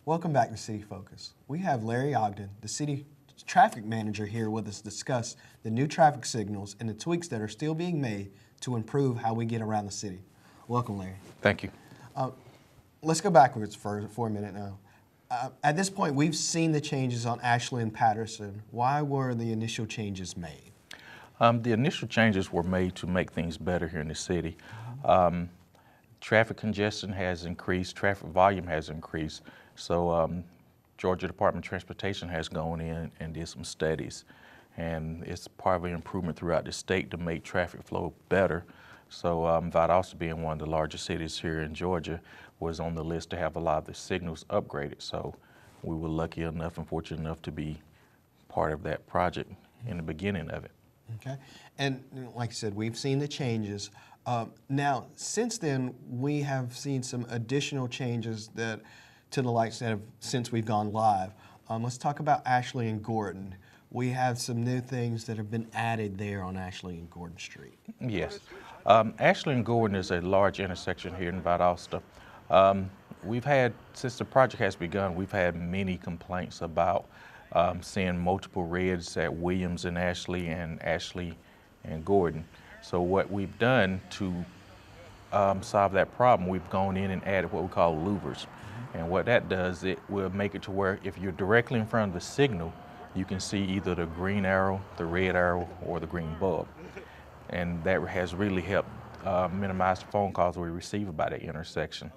Welcome back to City Focus. We have Larry Ogden, the city traffic manager, here with us to discuss the new traffic signals and the tweaks that are still being made to improve how we get around the city. Welcome, Larry. Thank you. Let's go backwards for a minute now. At this point, we've seen the changes on Ashley and Patterson. Why were the initial changes made? The initial changes were made to make things better here in the city. Traffic congestion has increased, traffic volume has increased, so Georgia Department of Transportation has gone in and did some studies, and it's part of an improvement throughout the state to make traffic flow better. So Valdosta, being one of the largest cities here in Georgia, was on the list to have a lot of the signals upgraded. So we were lucky enough and fortunate enough to be part of that project in the beginning of it. Okay, and like I said, we've seen the changes. Now, since then, we have seen some additional changes that to the lights that have since we've gone live. Let's talk about Ashley and Gordon. We have some new things that have been added there on Ashley and Gordon Street. Yes. Ashley and Gordon is a large intersection here in Valdosta. We've had, since the project has begun, we've had many complaints about seeing multiple reds at Williams and Ashley and Gordon. So what we've done to solve that problem, we've gone in and added what we call louvers. And what that does, it will make it to where if you're directly in front of the signal, you can see either the green arrow, the red arrow, or the green bulb. And that has really helped minimize the phone calls we receive about that intersection.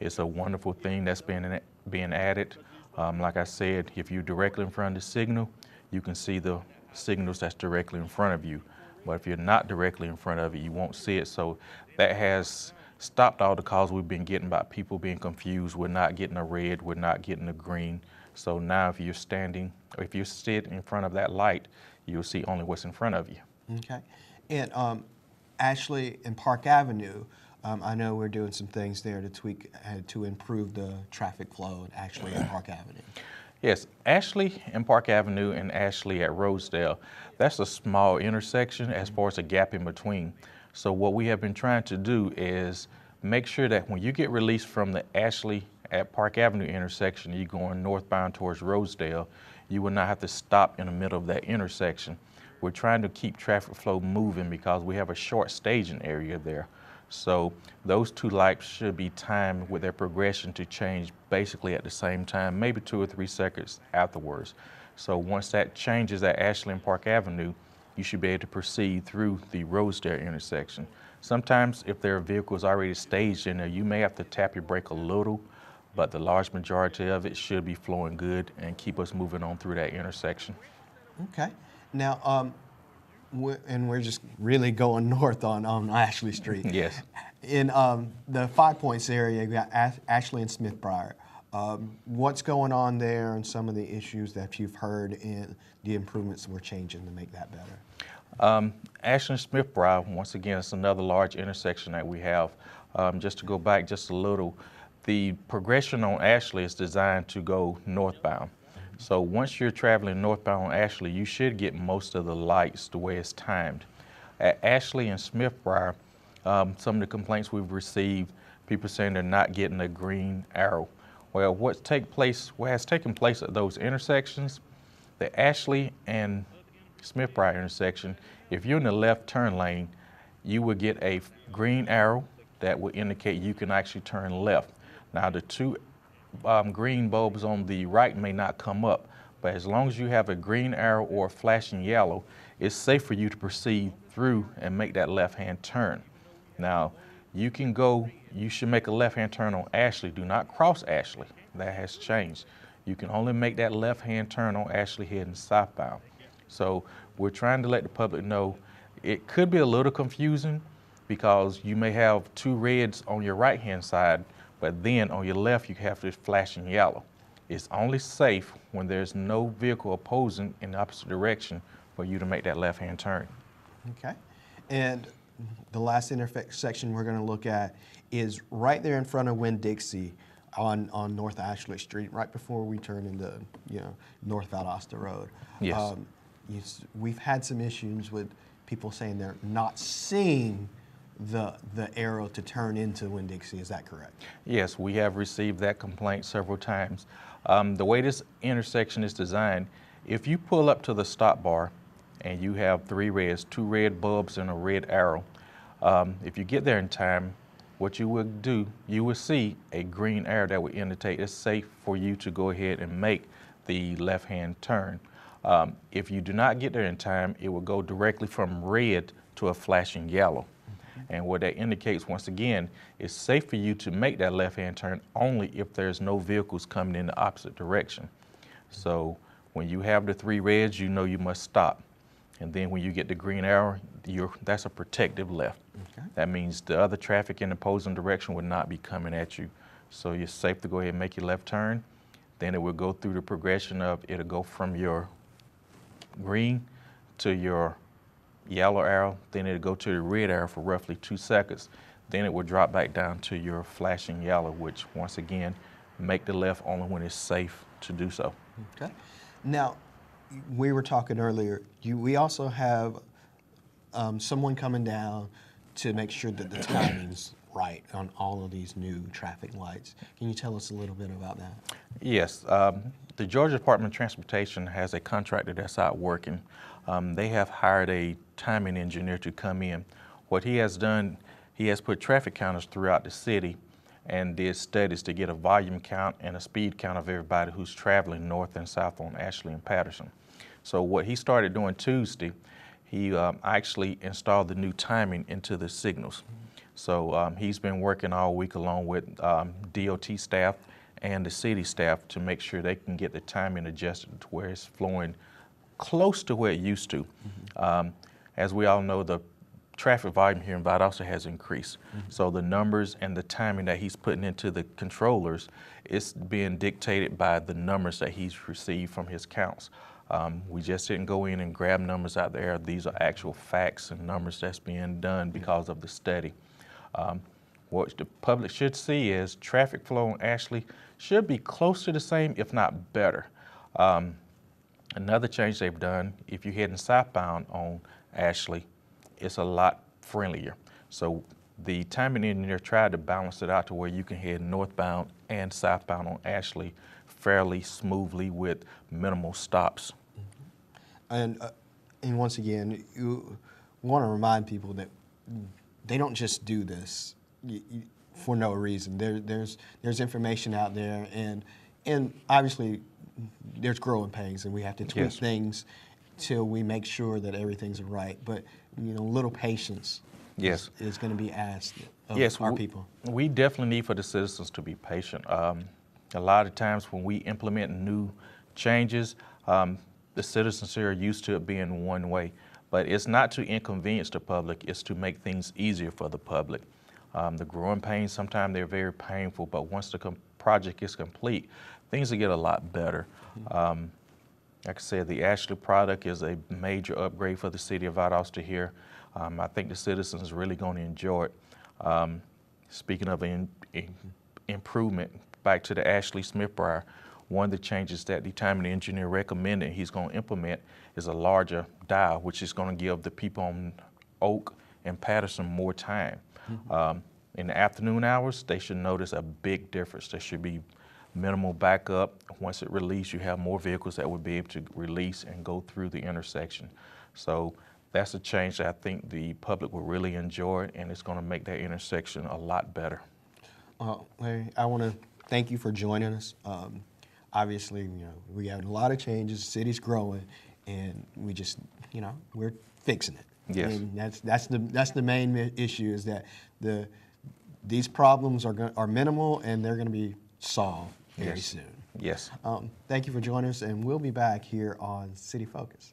It's a wonderful thing that's being added. Like I said, if you're directly in front of the signal, you can see the signals that's directly in front of you. But if you're not directly in front of it, you won't see it. So that has stopped all the calls we've been getting about people being confused. We're not getting a red, we're not getting a green. So now if you're standing, or if you sit in front of that light, you'll see only what's in front of you. Okay, and Ashley and Park Avenue, I know we're doing some things there to tweak, to improve the traffic flow at Ashley and Park Avenue. Yes, Ashley and Park Avenue and Ashley at Rosedale, that's a small intersection as far as a gap in between. So what we have been trying to do is make sure that when you get released from the Ashley at Park Avenue intersection, you're going northbound towards Rosedale, you will not have to stop in the middle of that intersection. We're trying to keep traffic flow moving because we have a short staging area there. So those two lights should be timed with their progression to change basically at the same time, maybe 2 or 3 seconds afterwards. So once that changes at Ashley and Park Avenue, you should be able to proceed through the Rosedale intersection. Sometimes if there are vehicles already staged in there, you may have to tap your brake a little, but the large majority of it should be flowing good and keep us moving on through that intersection. Okay, now we're just really going north on Ashley Street. Yes. In the 5 Points area, you got Ashley and Smithbriar. What's going on there and some of the issues that you've heard and the improvements we're changing to make that better? Ashley and Smithbriar, once again, it's another large intersection that we have. Just to go back just a little, the progression on Ashley is designed to go northbound. So once you're traveling northbound on Ashley, you should get most of the lights the way it's timed. At Ashley and Smithbriar, some of the complaints we've received, people saying they're not getting a green arrow. Well, what has taken place at those intersections, the Ashley and Smithbriar intersection, if you're in the left turn lane, you will get a green arrow that will indicate you can actually turn left. Now the two green bulbs on the right may not come up, but as long as you have a green arrow or flashing yellow, it's safe for you to proceed through and make that left-hand turn. Now, you should make a left-hand turn on Ashley. Do not cross Ashley. That has changed. You can only make that left-hand turn on Ashley heading southbound. So we're trying to let the public know it could be a little confusing because you may have 2 reds on your right-hand side, but then on your left, you have this flashing yellow. It's only safe when there's no vehicle opposing in the opposite direction for you to make that left-hand turn. Okay. And the last intersection we're going to look at is right there in front of Winn-Dixie on North Ashley Street, right before we turn into North Valdosta Road. Yes. We've had some issues with people saying they're not seeing the arrow to turn into Winn-Dixie. Is that correct? Yes, we have received that complaint several times. The way this intersection is designed, if you pull up to the stop bar and you have 3 reds, 2 red bulbs and a red arrow, if you get there in time, what you will do, you will see a green arrow that will indicate it's safe for you to go ahead and make the left-hand turn. If you do not get there in time, it will go directly from red to a flashing yellow. And what that indicates, once again, it's safe for you to make that left-hand turn only if there's no vehicles coming in the opposite direction. So when you have the 3 reds, you know you must stop. And then when you get the green arrow, that's a protective left. Okay. That means the other traffic in the opposing direction would not be coming at you. So you're safe to go ahead and make your left turn. Then it will go through the progression of, it'll go from your green to your yellow arrow, then it'll go to the red arrow for roughly 2 seconds. Then it will drop back down to your flashing yellow, which once again, make the left only when it's safe to do so. Okay. Now, we were talking earlier, we also have someone coming down to make sure that the timing's right on all of these new traffic lights. Can you tell us a little bit about that? Yes. The Georgia Department of Transportation has a contractor that's out working. They have hired a timing engineer to come in. What he has done, he has put traffic counters throughout the city and did studies to get a volume count and a speed count of everybody who's traveling north and south on Ashley and Patterson. So what he started doing Tuesday, he actually installed the new timing into the signals. So he's been working all week along with DOT staff and the city staff to make sure they can get the timing adjusted to where it's flowing close to where it used to. As we all know, the traffic volume here in Valdosta has increased. So the numbers and the timing that he's putting into the controllers is being dictated by the numbers that he's received from his counts. We just didn't go in and grab numbers out there. These are actual facts and numbers that's being done because of the study. What the public should see is traffic flow on Ashley should be close to the same, if not better. Another change they've done, if you're heading southbound on Ashley, it's a lot friendlier. So the timing engineer tried to balance it out to where you can head northbound and southbound on Ashley fairly smoothly with minimal stops. And once again, you want to remind people that they don't just do this for no reason. There's information out there, and obviously there's growing pains, and we have to tweak things till we make sure that everything's right. But a little patience is going to be asked of our people. We definitely need for the citizens to be patient. A lot of times when we implement new changes, the citizens here are used to it being one way. But it's not to inconvenience the public, it's to make things easier for the public. The growing pains, sometimes they're very painful, but once the project is complete, things will get a lot better. Like I said, the Ashley product is a major upgrade for the city of Valdosta here. I think the citizens are really going to enjoy it. Speaking of improvement, back to the Ashley Smith-Briar, one of the changes that the timing engineer recommended he's going to implement is a larger dial, which is going to give the people on Oak and Patterson more time. In the afternoon hours, they should notice a big difference. There should be minimal backup. Once it releases, you have more vehicles that would be able to release and go through the intersection. So that's a change that I think the public will really enjoy, and it's going to make that intersection a lot better. Larry, I want to thank you for joining us. Obviously, we have a lot of changes. The city's growing, and we just, we're fixing it. Yes. And that's the main issue, is that these problems are minimal, and they're going to be solved very soon. Yes. Thank you for joining us, and we'll be back here on City Focus.